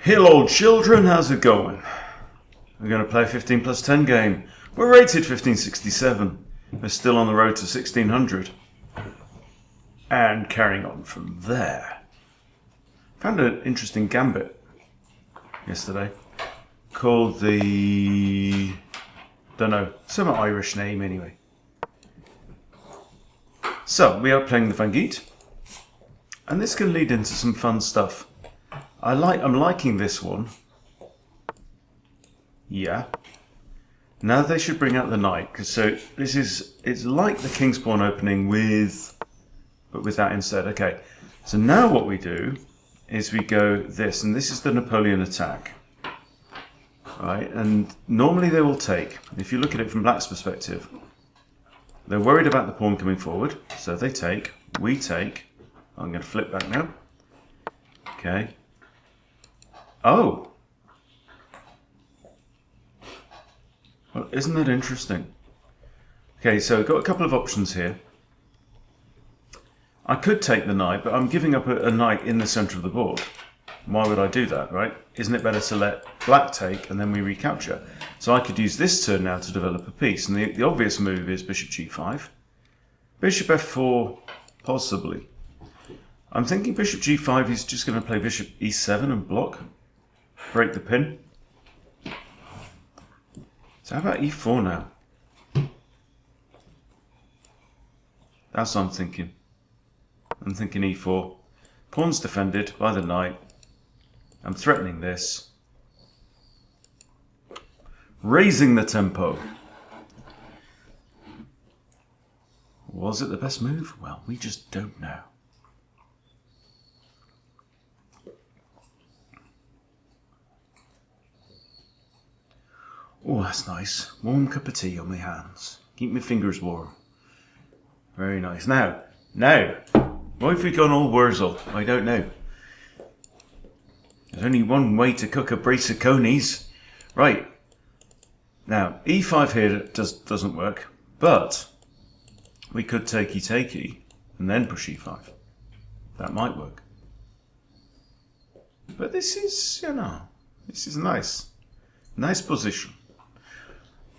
Hello children, how's it going? We're going to play a 15 plus 10 game. We're rated 1567. We're still on the road to 1600. And carrying on from there. Found an interesting gambit yesterday called the... don't know, some Irish name anyway. So, we are playing the Geet. And this can lead into some fun stuff. I'm liking this one. Yeah. Now they should bring out the knight, because it's like the King's Pawn opening but with that instead. Okay. So now what we do is we go this, and this is the Napoleon attack. Right, and normally they will take, if you look at it from Black's perspective, they're worried about the pawn coming forward, so they take, we take. I'm going to flip back now. Okay. Oh! Well, isn't that interesting? Okay, so I've got a couple of options here. I could take the knight, but I'm giving up a knight in the centre of the board. Why would I do that, right? Isn't it better to let Black take and then we recapture? So I could use this turn now to develop a piece. And the obvious move is bishop g5. Bishop f4, possibly. I'm thinking bishop g5, he's just going to play bishop e7 and block. Break the pin. So how about e4 now? That's what I'm thinking. I'm thinking e4. Pawn's defended by the knight. I'm threatening this. Raising the tempo. Was it the best move? Well, we just don't know. Oh, that's nice. Warm cup of tea on my hands. Keep my fingers warm. Very nice. Now, why have we gone all Wurzel? I don't know. There's only one way to cook a brace of conies. Right. Now, e5 here doesn't work, but we could takey and then push e5. That might work. But this is, this is nice. Nice position.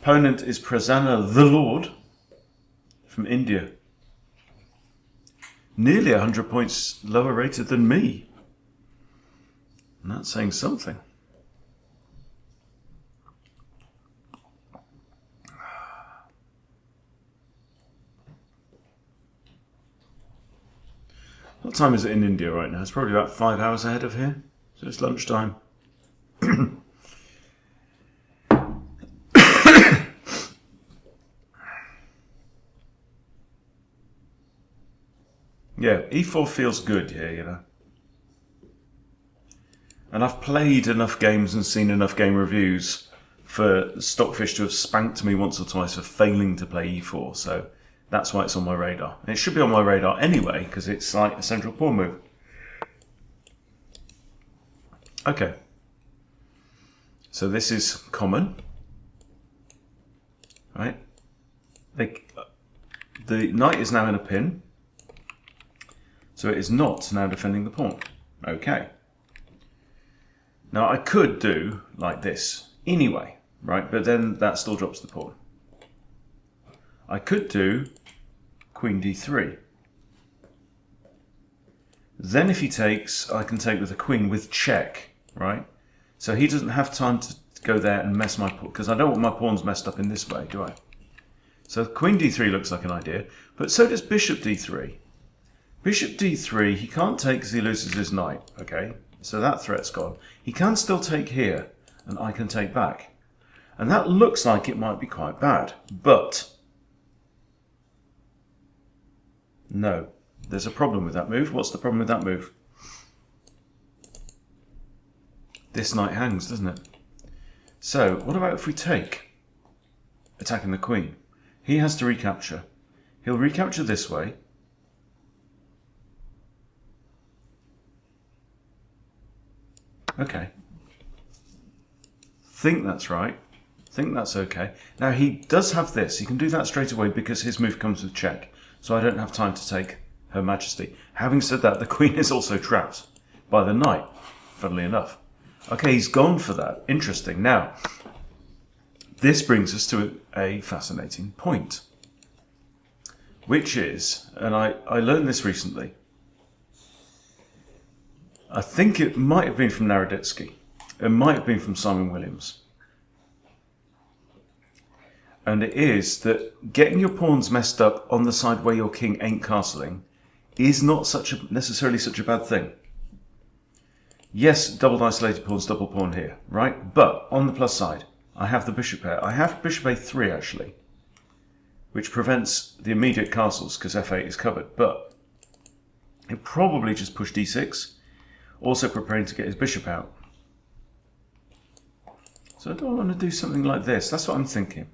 Opponent is Prasanna the Lord from India. Nearly 100 points lower rated than me. And that's saying something. What time is it in India right now? It's probably about 5 hours ahead of here. So it's lunchtime. Yeah, e4 feels good here, And I've played enough games and seen enough game reviews for Stockfish to have spanked me once or twice for failing to play e4, so that's why it's on my radar. And it should be on my radar anyway, because it's like a central pawn move. Okay. So this is common. Right? The knight is now in a pin. So it is not now defending the pawn. Okay. Now I could do like this anyway, right? But then that still drops the pawn. I could do queen d3. Then if he takes, I can take with a queen with check, right? So he doesn't have time to go there and mess my pawn, because I don't want my pawns messed up in this way, do I? So queen d3 looks like an idea, but so does bishop d3. Bishop d3, he can't take because he loses his knight, okay? So that threat's gone. He can still take here, and I can take back. And that looks like it might be quite bad, but no. There's a problem with that move. What's the problem with that move? This knight hangs, doesn't it? So, what about if we take, attacking the queen? He has to recapture. He'll recapture this way. Okay. Think that's right. Think that's okay. Now he does have this. He can do that straight away because his move comes with check. So I don't have time to take Her Majesty. Having said that, the queen is also trapped by the knight, funnily enough. Okay, he's gone for that. Interesting. Now, this brings us to a fascinating point, which is, and I learned this recently, I think it might have been from Naroditsky. It might have been from Simon Williams. And it is that getting your pawns messed up on the side where your king ain't castling is not necessarily such a bad thing. Yes, double isolated pawns, double pawn here, right? But on the plus side, I have the bishop pair. I have bishop a3 actually, which prevents the immediate castles because f8 is covered. But it probably just pushed d6, also preparing to get his bishop out. So I don't want to do something like this. That's what I'm thinking.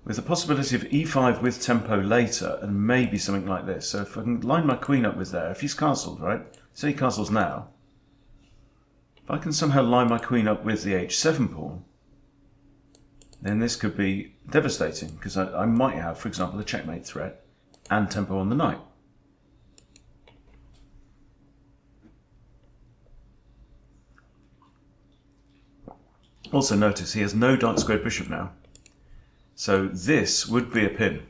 With the possibility of e5 with tempo later, and maybe something like this. So if I can line my queen up with there, if he's castled, right? Say he castles now. If I can somehow line my queen up with the h7 pawn, then this could be devastating, because I might have, for example, a checkmate threat and tempo on the knight. Also notice he has no dark squared bishop now. So this would be a pin.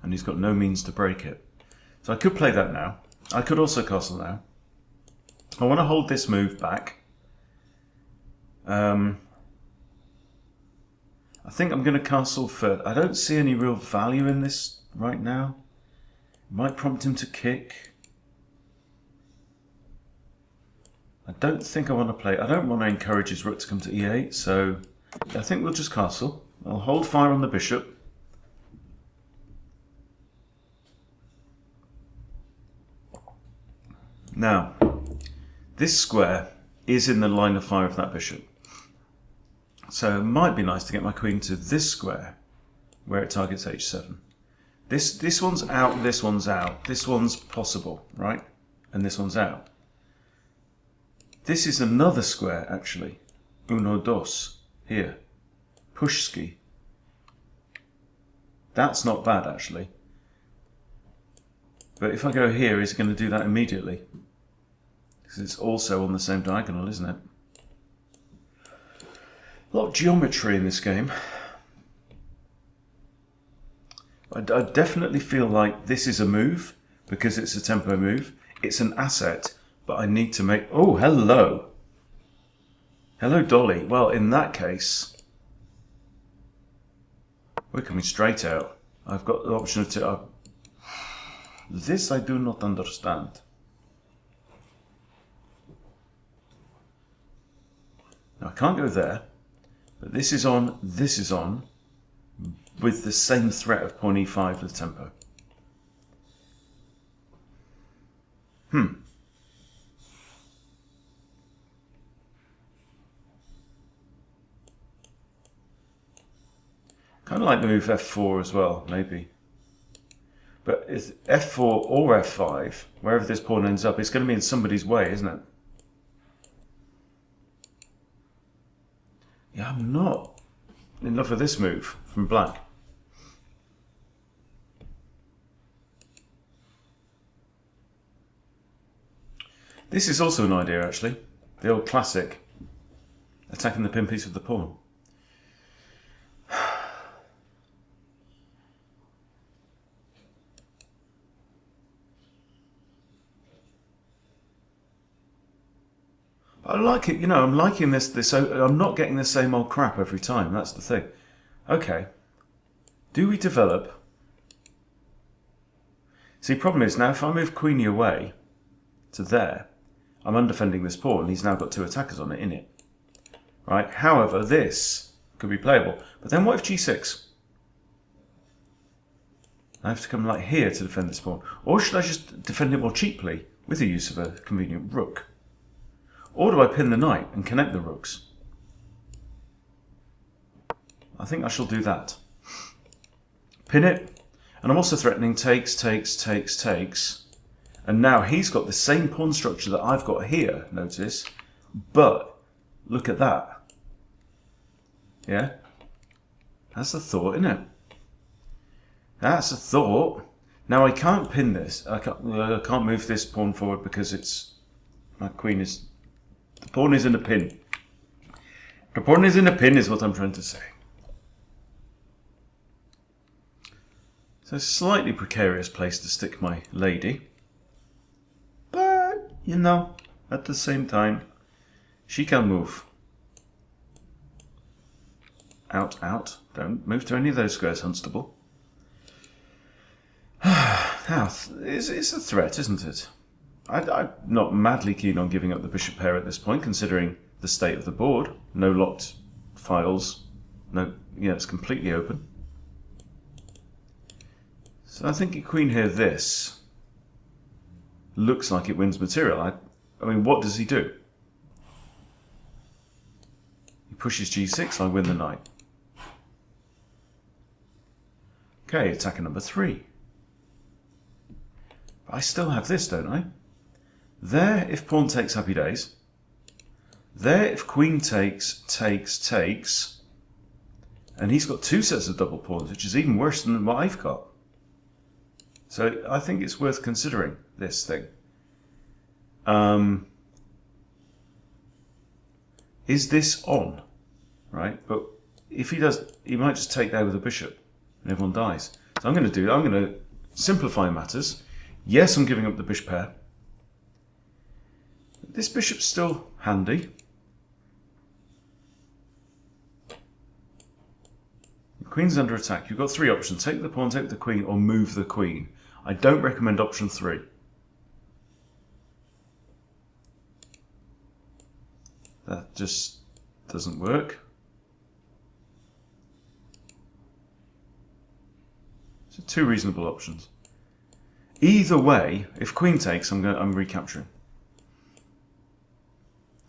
And he's got no means to break it. So I could play that now. I could also castle now. I want to hold this move back. I think I'm going to castle for... I don't see any real value in this right now. It might prompt him to kick. I don't think I want to play... I don't want to encourage his rook to come to e8, so I think we'll just castle. I'll hold fire on the bishop. Now, this square is in the line of fire of that bishop. So it might be nice to get my queen to this square, where it targets h7. This one's out, this one's out. This one's possible, right? And this one's out. This is another square, actually. Uno, dos, here. Pushski. That's not bad, actually. But if I go here, is it going to do that immediately? Because it's also on the same diagonal, isn't it? A lot of geometry in this game. I definitely feel like this is a move, because it's a tempo move. It's an asset. But I need to make... Oh, hello. Hello, Dolly. Well, in that case, we're coming straight out. I've got the option of... This I do not understand. Now, I can't go there. But this is on, with the same threat of pawn e5 with tempo. Kind of like the move f4 as well, maybe. But it's f4 or f5, wherever this pawn ends up, it's going to be in somebody's way, isn't it? Yeah, I'm not in love with this move from black. This is also an idea, actually. The old classic. Attacking the pin piece with the pawn. I like it, you know, I'm liking this, I'm not getting the same old crap every time, that's the thing. Okay. Do we develop? See, problem is, now if I move Queenie away to there, I'm undefending this pawn, he's now got two attackers on it, innit? Right? However, this could be playable. But then what if g6? I have to come like here to defend this pawn. Or should I just defend it more cheaply with the use of a convenient rook? Or do I pin the knight and connect the rooks? I think I shall do that. Pin it. And I'm also threatening takes. And now he's got the same pawn structure that I've got here, notice. But look at that. Yeah? That's the thought, isn't it? That's a thought. Now I can't pin this. I can't move this pawn forward because it's my queen is. The pawn is in a pin. The pawn is in a pin is what I'm trying to say. So slightly precarious place to stick my lady. But, you know, at the same time, she can move. Out, out. Don't move to any of those squares, Hunstable. Now, it's a threat, isn't it? I'm not madly keen on giving up the bishop pair at this point, considering the state of the board. No locked files. No, yeah, it's completely open. So I think a queen here, this looks like it wins material. I mean, what does he do? He pushes g6, I win the knight. Okay, attacker number 3. But I still have this, don't I? There, if pawn takes, happy days. There, if queen takes, takes. And he's got 2 sets of double pawns, which is even worse than what I've got. So I think it's worth considering, this thing. Is this on? Right? But if he does, he might just take there with a bishop and everyone dies. So I'm going to simplify matters. Yes, I'm giving up the bishop pair. This bishop's still handy. The queen's under attack. You've got 3 options. Take the pawn, take the queen, or move the queen. I don't recommend option 3. That just doesn't work. So 2 reasonable options. Either way, if queen takes, I'm recapturing.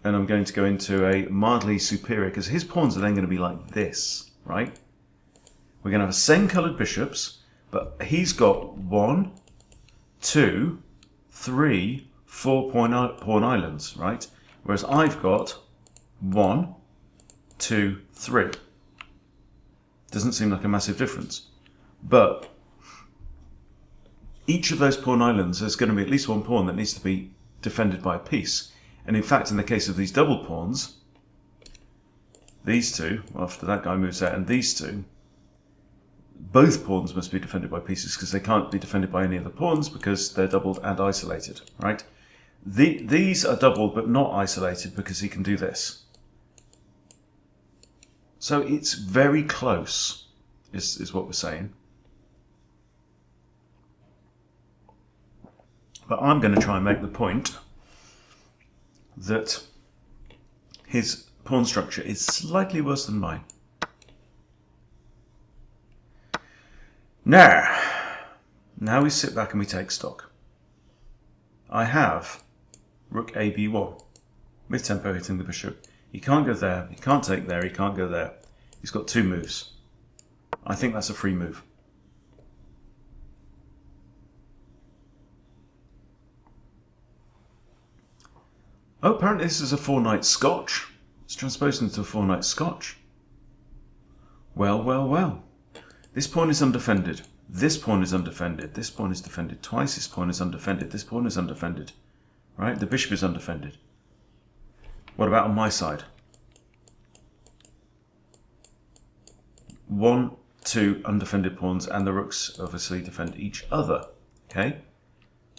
And I'm going to go into a mildly superior, because his pawns are then going to be like this, right? We're going to have the same coloured bishops, but he's got 1, 2, 3, 4 pawn islands, right? Whereas I've got 1, 2, 3. Doesn't seem like a massive difference. But each of those pawn islands, there's going to be at least one pawn that needs to be defended by a piece. And in fact, in the case of these double pawns, these two, after that guy moves out, and these two, both pawns must be defended by pieces because they can't be defended by any other pawns because they're doubled and isolated, right? These are doubled but not isolated because he can do this. So it's very close, is what we're saying. But I'm going to try and make the point that his pawn structure is slightly worse than mine. Now we sit back and we take stock. I have rook a b1 with tempo hitting the bishop. He can't go there, he can't take there, he can't go there. He's got 2 moves. I think that's a free move. Oh, apparently this is a 4 Knights Scotch. It's transposed into a 4 Knights Scotch. Well, well, well. This pawn is undefended. This pawn is undefended. This pawn is defended twice. This pawn is undefended. This pawn is undefended. Right? The bishop is undefended. What about on my side? 1, 2 undefended pawns, and the rooks obviously defend each other. Okay?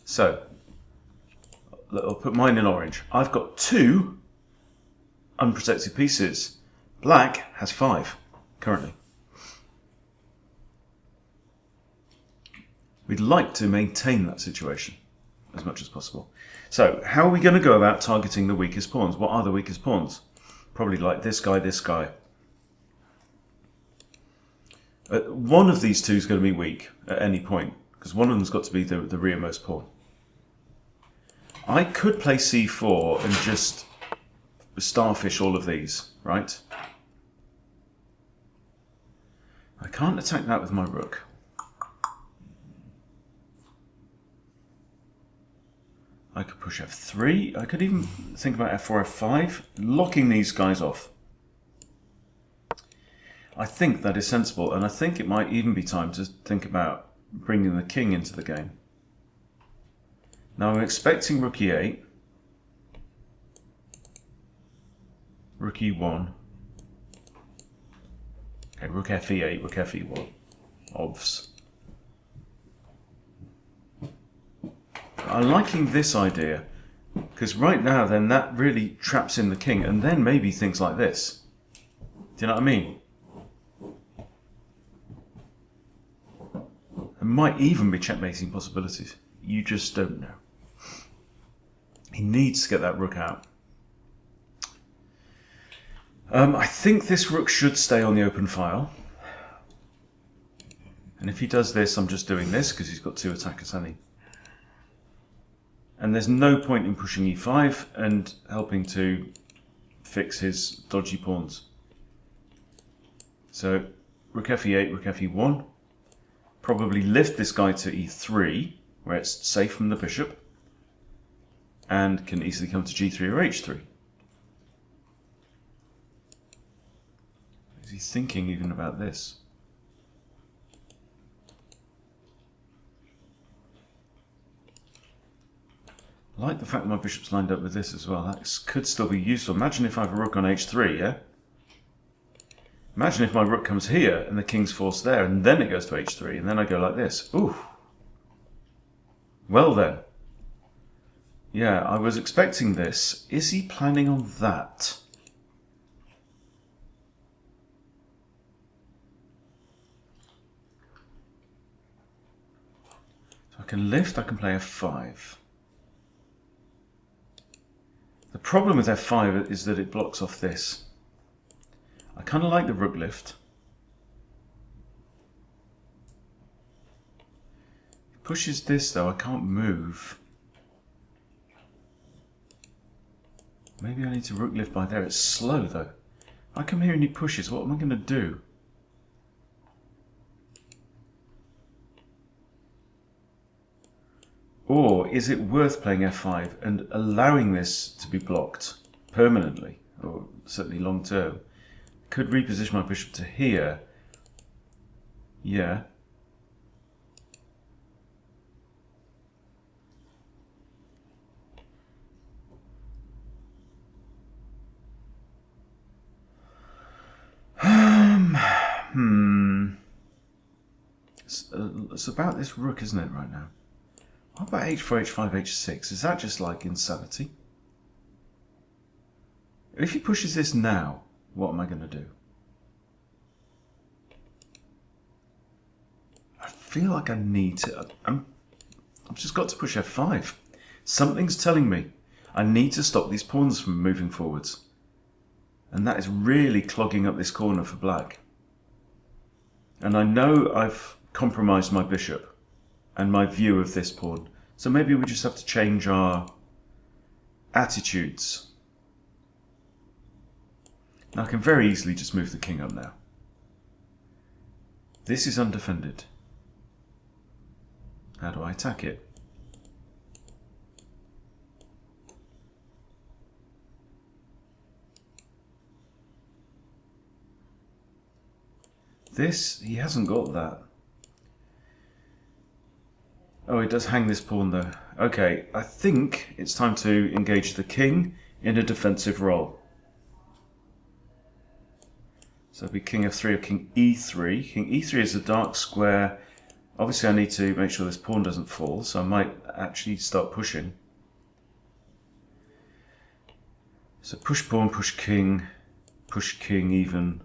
So, I'll put mine in orange. I've got 2 unprotected pieces. Black has 5 currently. We'd like to maintain that situation as much as possible. So how are we going to go about targeting the weakest pawns? What are the weakest pawns? Probably like this guy, this guy. One of these two is going to be weak at any point, because one of them's got to be the rearmost pawn. I could play c4 and just starfish all of these, right? I can't attack that with my rook. I could push f3. I could even think about f4, f5, locking these guys off. I think that is sensible, and I think it might even be time to think about bringing the king into the game. Now I'm expecting rook e8, rook e1, okay, rook fe8, rook fe1, obvs. I'm liking this idea, because right now then that really traps in the king, and then maybe things like this. Do you know what I mean? There might even be checkmating possibilities. You just don't know. He needs to get that rook out. I think this rook should stay on the open file. And if he does this, I'm just doing this because he's got two attackers, hasn't he? And there's no point in pushing e5 and helping to fix his dodgy pawns. So rook fe8, rook fe1. Probably lift this guy to e3, where it's safe from the bishop, and can easily come to g3 or h3. Is he thinking even about this? I like the fact that my bishop's lined up with this as well. That could still be useful. Imagine if I have a rook on h3, yeah? Imagine if my rook comes here and the king's forced there, and then it goes to h3, and then I go like this. Ooh. Well then. Yeah, I was expecting this. Is he planning on that? So I can lift, I can play f5. The problem with f5 is that it blocks off this. I kind of like the rook lift. He pushes this though, I can't move. Maybe I need to rook lift by there. It's slow though. I come here and he pushes. What am I going to do? Or is it worth playing f5 and allowing this to be blocked permanently, or certainly long term? Could reposition my bishop to here. Yeah. It's about this rook, isn't it, right now? What about h4, h5, h6? Is that just like insanity? If he pushes this now, what am I going to do? I feel like I need to... I've just got to push f5. Something's telling me I need to stop these pawns from moving forwards. And that is really clogging up this corner for black. And I know I've compromised my bishop and my view of this pawn. So maybe we just have to change our attitudes. Now I can very easily just move the king up now. This is undefended. How do I attack it? This, he hasn't got that. Oh, he does hang this pawn though. Okay, I think it's time to engage the king in a defensive role. So it'll be king f3 or king e3. King e3 is a dark square. Obviously I need to make sure this pawn doesn't fall, so I might actually start pushing. So push pawn, push king even.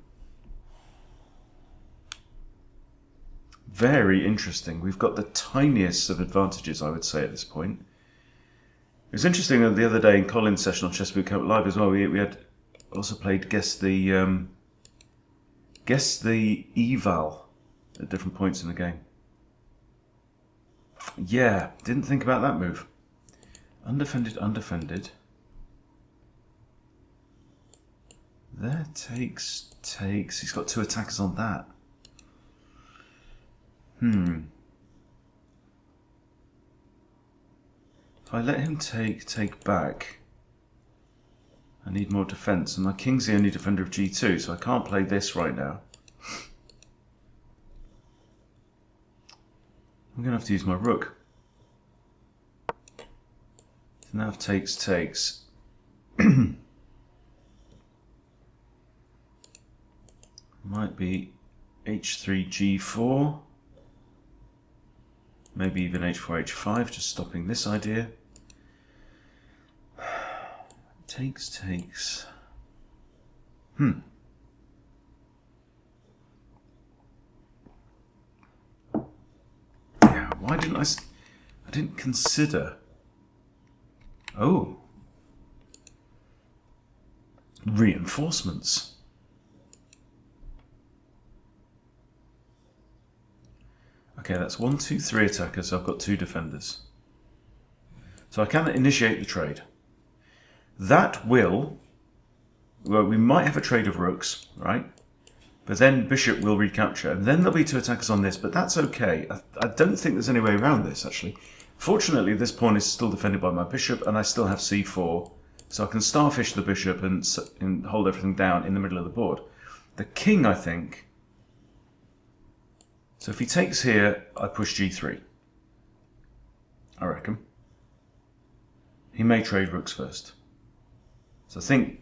Very interesting. We've got the tiniest of advantages, I would say, at this point. It was interesting that the other day in Colin's session on Chess Boot Camp Live as well, we had also played Guess the eval at different points in the game. Yeah, didn't think about that move. Undefended, undefended. There takes. He's got two attackers on that. If I let him take back, I need more defense, and my king's the only defender of g2, so I can't play this right now. I'm going to have to use my rook. So now if takes. Might be h3, g4. Maybe even h4, h5, just stopping this idea. Takes. Yeah, why didn't I didn't consider. Oh. Reinforcements. Okay, that's 1, 2, 3 attackers. I've got 2 defenders. So I can initiate the trade. That will... Well, we might have a trade of rooks, right? But then bishop will recapture. And then there'll be 2 attackers on this, but that's okay. I don't think there's any way around this, actually. Fortunately, this pawn is still defended by my bishop, and I still have c4. So I can starfish the bishop and hold everything down in the middle of the board. The king, I think... So if he takes here, I push g3. I reckon. He may trade rooks first. So I think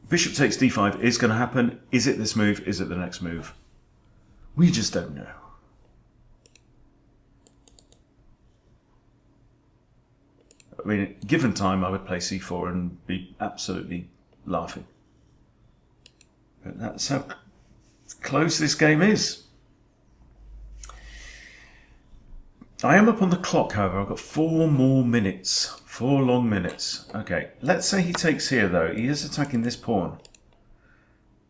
bishop takes d5 is going to happen. Is it this move? Is it the next move? We just don't know. I mean, given time, I would play c4 and be absolutely laughing. But that's how close this game is. I am up on the clock, however. I've got 4 more minutes. 4 long minutes. Okay, let's say he takes here, though. He is attacking this pawn.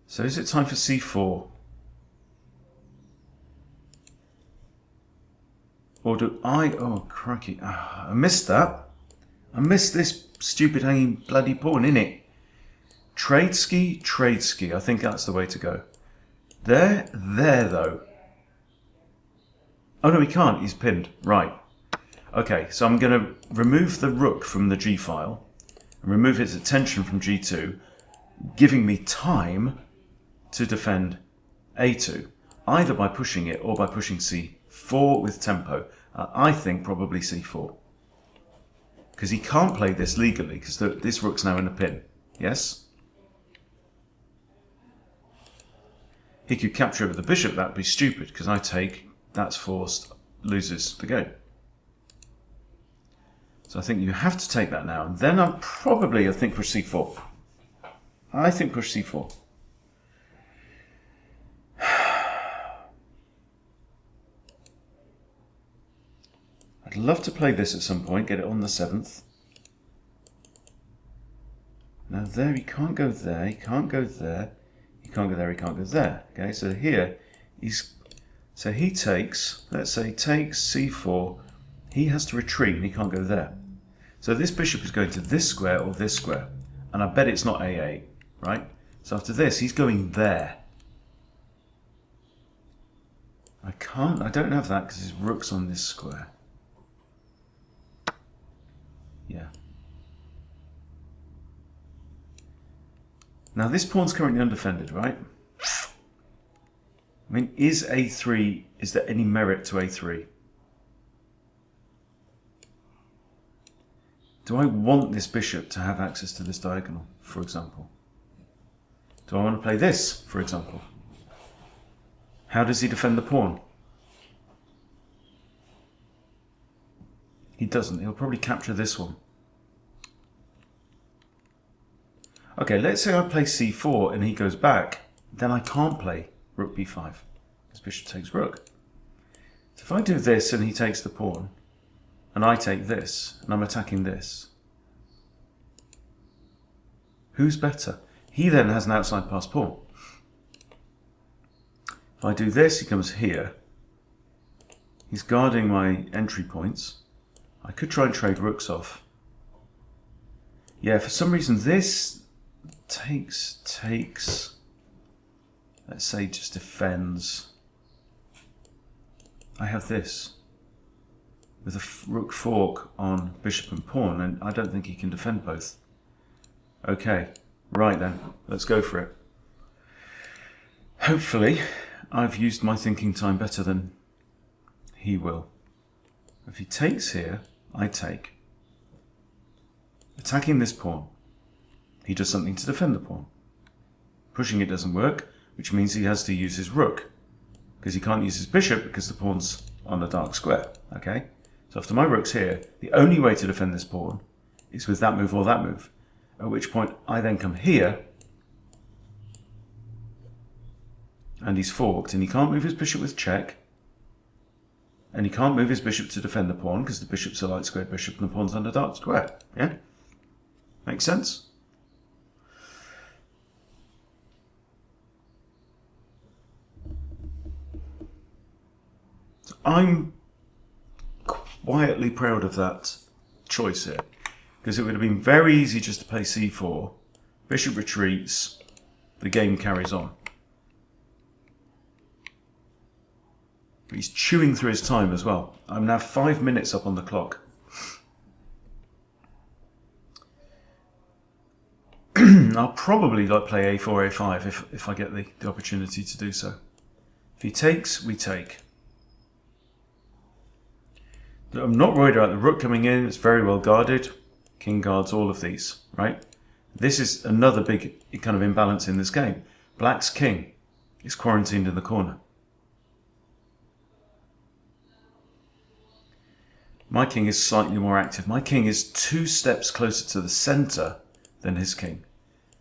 So is it time for c4? Or do I... Oh, crikey. I missed that. I missed this stupid hanging bloody pawn, innit? Trade ski. I think that's the way to go. There, though. Oh no, he can't. He's pinned. Right. Okay, so I'm going to remove the rook from the g file and remove its attention from g2, giving me time to defend a2, either by pushing it or by pushing c4 with tempo. I think probably c4. Because he can't play this legally, because this rook's now in a pin. Yes? He could capture it with the bishop. That would be stupid, because I take... That's forced, loses the game. So I think you have to take that now. And then I think push c4. I think push c4. I'd love to play this at some point, get it on the 7th. Now there, he can't go there, he can't go there, he can't go there, he can't go there. Okay, so here, so he takes, let's say, takes c4, he has to retreat and he can't go there. So this bishop is going to this square or this square, and I bet it's not a8, right? So after this, he's going there. I don't have that because his rook's on this square. Yeah. Now this pawn's currently undefended, right? I mean, is there any merit to a3? Do I want this bishop to have access to this diagonal, for example? Do I want to play this, for example? How does he defend the pawn? He doesn't. He'll probably capture this one. Okay, let's say I play c4 and he goes back. Then I can't play rook b5 because bishop takes rook. So if I do this and he takes the pawn, and I take this, and I'm attacking this, who's better? He then has an outside pass pawn. If I do this, he comes here. He's guarding my entry points. I could try and trade rooks off. Yeah, for some reason this takes, let's say just defends. I have this with a rook fork on bishop and pawn, and I don't think he can defend both. Okay, right then, let's go for it. Hopefully, I've used my thinking time better than he will. If he takes here, I take. Attacking this pawn, he does something to defend the pawn. Pushing it doesn't work, which means he has to use his rook, because he can't use his bishop because the pawn's on a dark square. Okay, so after my rook's here, the only way to defend this pawn is with that move or that move, at which point I then come here, and he's forked, and he can't move his bishop with check, and he can't move his bishop to defend the pawn because the bishop's a light squared bishop and the pawn's under dark square. Yeah? Makes sense? So I'm quietly proud of that choice here, because it would have been very easy just to play c4, bishop retreats, the game carries on. But he's chewing through his time as well. I'm now 5 minutes up on the clock. I'll probably play a4, a5 if I get the opportunity to do so. If he takes, we take. I'm not worried about the rook coming in. It's very well guarded. King guards all of these, right? This is another big kind of imbalance in this game. Black's king is quarantined in the corner. My king is slightly more active. My king is 2 steps closer to the center than his king.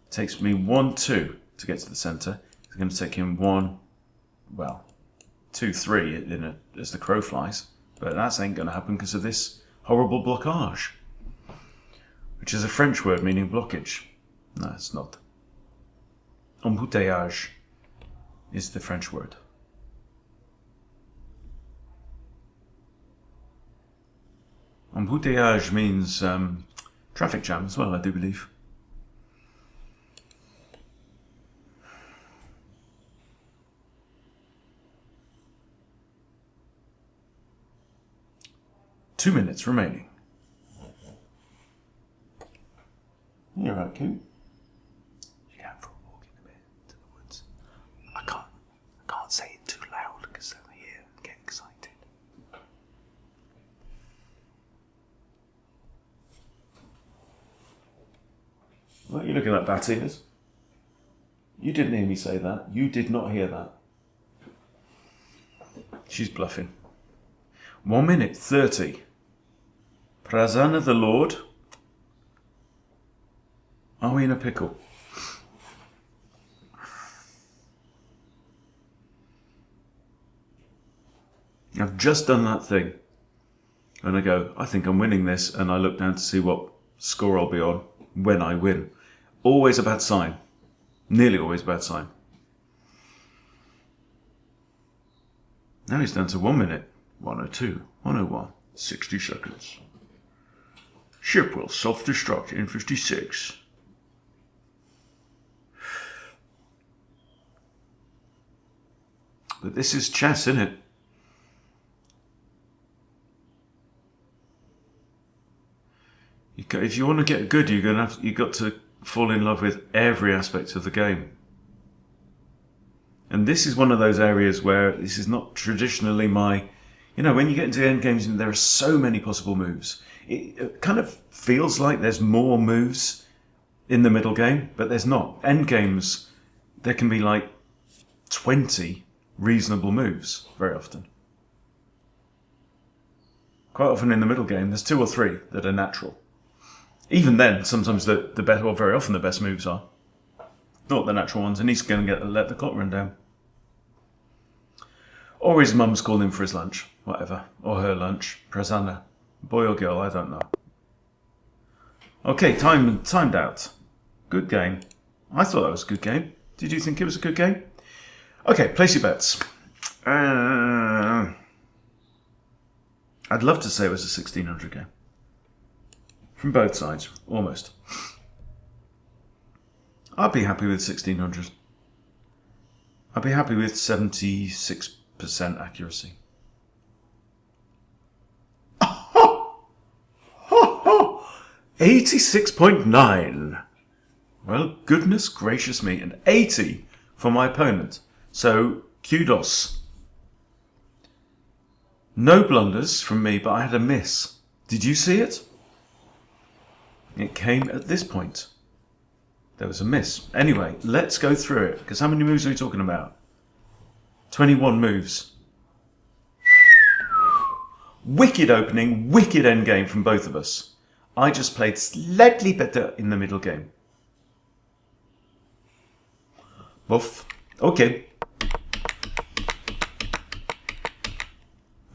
It takes me 1, 2 to get to the center. It's going to take him 1, well, 2, 3 as the crow flies. But that ain't going to happen because of this horrible blockage, which is a French word meaning blockage. No, it's not. Embouteillage is the French word. Embouteillage means traffic jam as well, I do believe. Two minutes remaining. You're right, Coop. You going for a walk in a bit to the woods? I can't say it too loud because they'll hear and get excited. What are you looking at, Batty? You didn't hear me say that. You did not hear that. She's bluffing. 1 minute 30. Prasanna the Lord. Are we in a pickle? I've just done that thing. And I go, I think I'm winning this, and I look down to see what score I'll be on when I win. Always a bad sign. Nearly always a bad sign. Now he's down to 1 minute. 102, 101, 60 seconds. Ship will self-destruct in 56. But this is chess, isn't it? If you want to get good, you've got to fall in love with every aspect of the game. And this is one of those areas where this is not traditionally my... You know, when you get into endgames, there are so many possible moves. It kind of feels like there's more moves in the middle game, but there's not. Endgames, there can be like 20 reasonable moves very often. Quite often in the middle game, there's 2 or 3 that are natural. Even then, sometimes the better, or very often the best moves are not the natural ones, and he's going to let the clock run down. Or his mum's called him for his lunch, whatever. Or her lunch. Prasanna. Boy or girl, I don't know. Okay, timed out. Good game. I thought that was a good game. Did you think it was a good game? Okay, place your bets. I'd love to say it was a 1600 game. From both sides, almost. I'd be happy with 1600. I'd be happy with 76% accuracy. 86.9. Well, goodness gracious me, and 80 for my opponent. So, kudos. No blunders from me, but I had a miss. Did you see it? It came at this point. There was a miss. Anyway, let's go through it, because how many moves are we talking about? 21 moves. Wicked opening, wicked endgame from both of us. I just played slightly better in the middle game. Buff. Okay.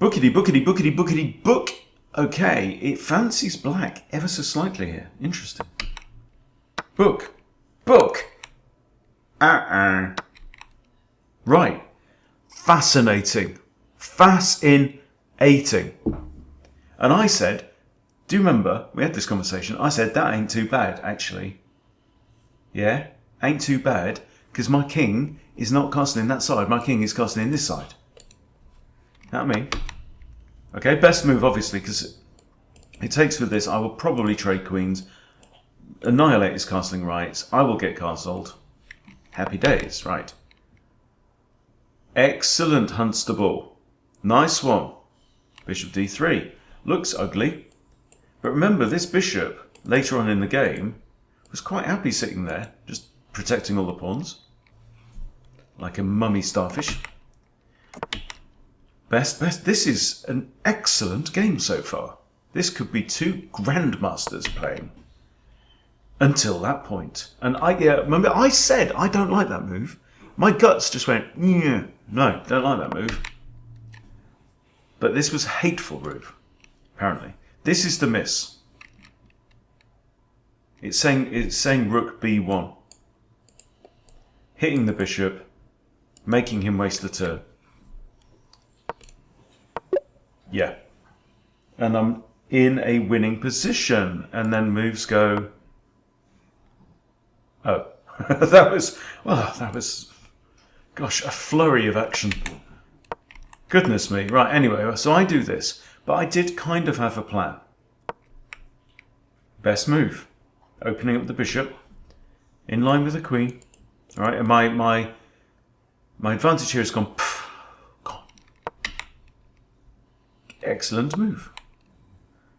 Bookity, bookity, bookity, bookity, book. Okay, it fancies black ever so slightly here. Interesting. Book. Book. Right. Fascinating. Fascinating. And I said, do you remember, we had this conversation, I said, that ain't too bad, actually. Yeah? Ain't too bad, because my king is not casting in that side, my king is casting in this side. Know what I mean? Okay, best move, obviously, because it takes with this, I will probably trade queens, annihilate his castling rights, I will get castled. Happy days, right. Excellent, Hunstable. Nice one. Bishop d3. Looks ugly. But remember, this bishop, later on in the game, was quite happy sitting there, just protecting all the pawns. Like a mummy starfish. Best. This is an excellent game so far. This could be two grandmasters playing. Until that point. And remember, I said I don't like that move. My guts just went, yeah, no, don't like that move. But this was a hateful move, apparently. This is the miss. It's saying rook b1. Hitting the bishop, making him waste the turn. Yeah. And I'm in a winning position. And then moves go... Oh. that was, gosh, a flurry of action. Goodness me. Right, anyway, so I do this. But I did kind of have a plan. Best move. Opening up the bishop. In line with the queen. All right, and my advantage here has gone. Excellent move.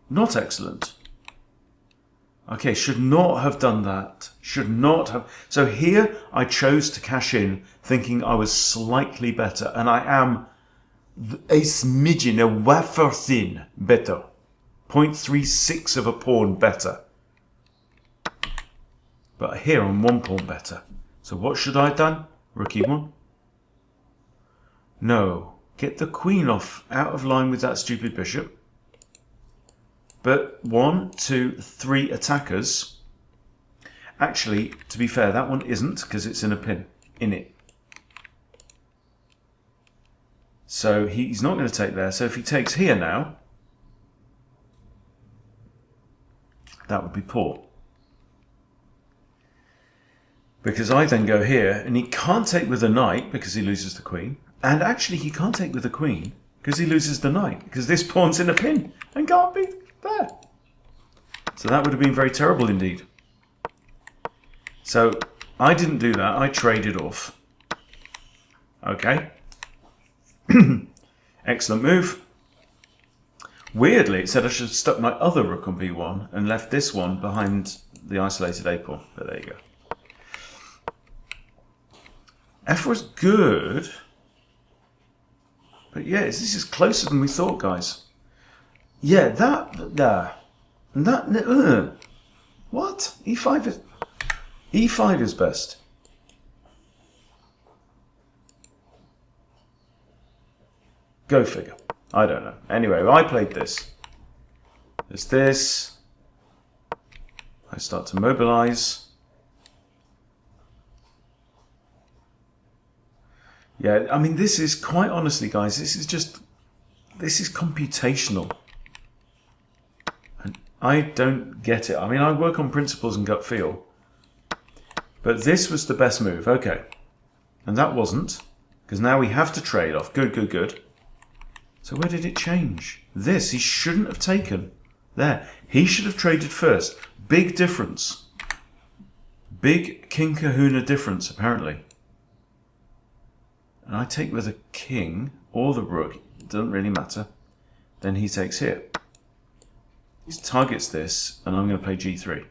Not excellent. Okay, should not have done that. Should not have. So here I chose to cash in thinking I was slightly better. And I am a smidgen, a wafer thin better. 0.36 of a pawn better. But here I'm 1 pawn better. So what should I have done? Rook e1? No. Get the queen off, out of line with that stupid bishop. But 1, 2, 3 attackers. Actually, to be fair, that one isn't, because it's in a pin in it. So he's not going to take there. So if he takes here now, that would be poor. Because I then go here, and he can't take with the knight because he loses the queen. And actually he can't take with the queen because he loses the knight. Because this pawn's in a pin and can't be there. So that would have been very terrible indeed. So I didn't do that. I traded off. Okay. Excellent move. Weirdly, it said I should have stuck my other rook on b1 and left this one behind the isolated a pawn. But there you go. F was good. But yeah, this is closer than we thought, guys. Yeah, what? E5 is best. Go figure. I don't know. Anyway, I played this. There's this. I start to mobilize. Yeah, I mean, this is, quite honestly, guys, this is computational. And I don't get it. I mean, I work on principles and gut feel. But this was the best move. Okay. And that wasn't. Because now we have to trade off. Good, good, good. So where did it change? This, he shouldn't have taken. There. He should have traded first. Big difference. Big King Kahuna difference, apparently. And I take with a king or the rook. It doesn't really matter. then he takes here. He targets this, and I'm going to play g3.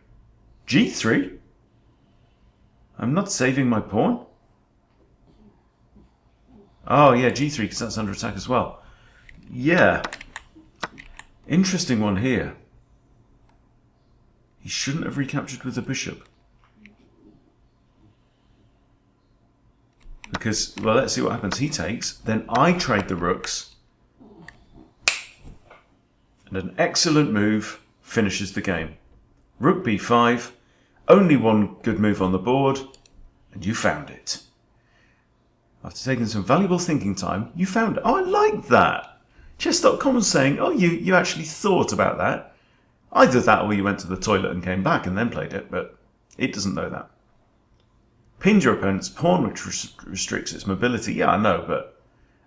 G3? I'm not saving my pawn? Oh yeah, g3, because that's under attack as well. Yeah. Interesting one here. He shouldn't have recaptured with the bishop. Because, well, let's see what happens. He takes, then I trade the rooks. And an excellent move finishes the game. Rook b5, only one good move on the board, and you found it. After taking some valuable thinking time, you found it. Oh, I like that. Chess.com was saying, oh, you actually thought about that. Either that or you went to the toilet and came back and then played it, but it doesn't know that. Pinned your opponent's pawn, which restricts its mobility. Yeah, I know, but...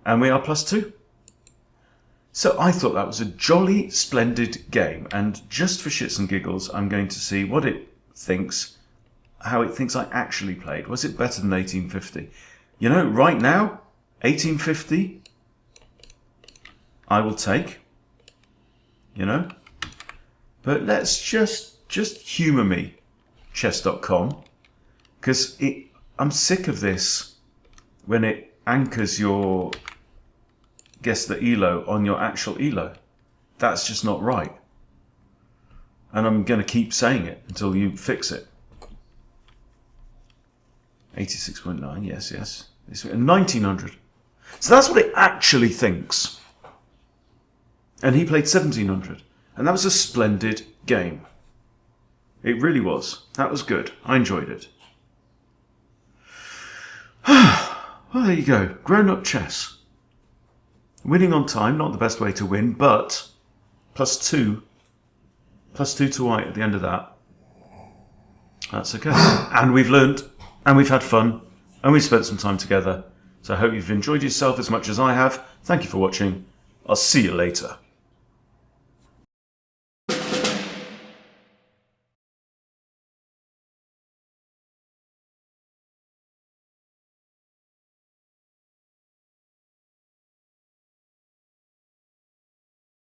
And we are +2. So I thought that was a jolly, splendid game, and just for shits and giggles, I'm going to see what it thinks, how it thinks I actually played. Was it better than 1850? You know, right now, 1850, I will take, you know. But let's just humour me, chess.com, because I'm sick of this when it anchors your guess the elo on your actual elo. That's just not right. And I'm going to keep saying it until you fix it. 86.9, yes. 1900. So that's what it actually thinks. And he played 1700. And that was a splendid game. It really was. That was good. I enjoyed it. Well, there you go. Grown-up chess. Winning on time, not the best way to win, but +2 to white at the end of that. That's okay. And we've learned, and we've had fun, and we've spent some time together. So I hope you've enjoyed yourself as much as I have. Thank you for watching. I'll see you later.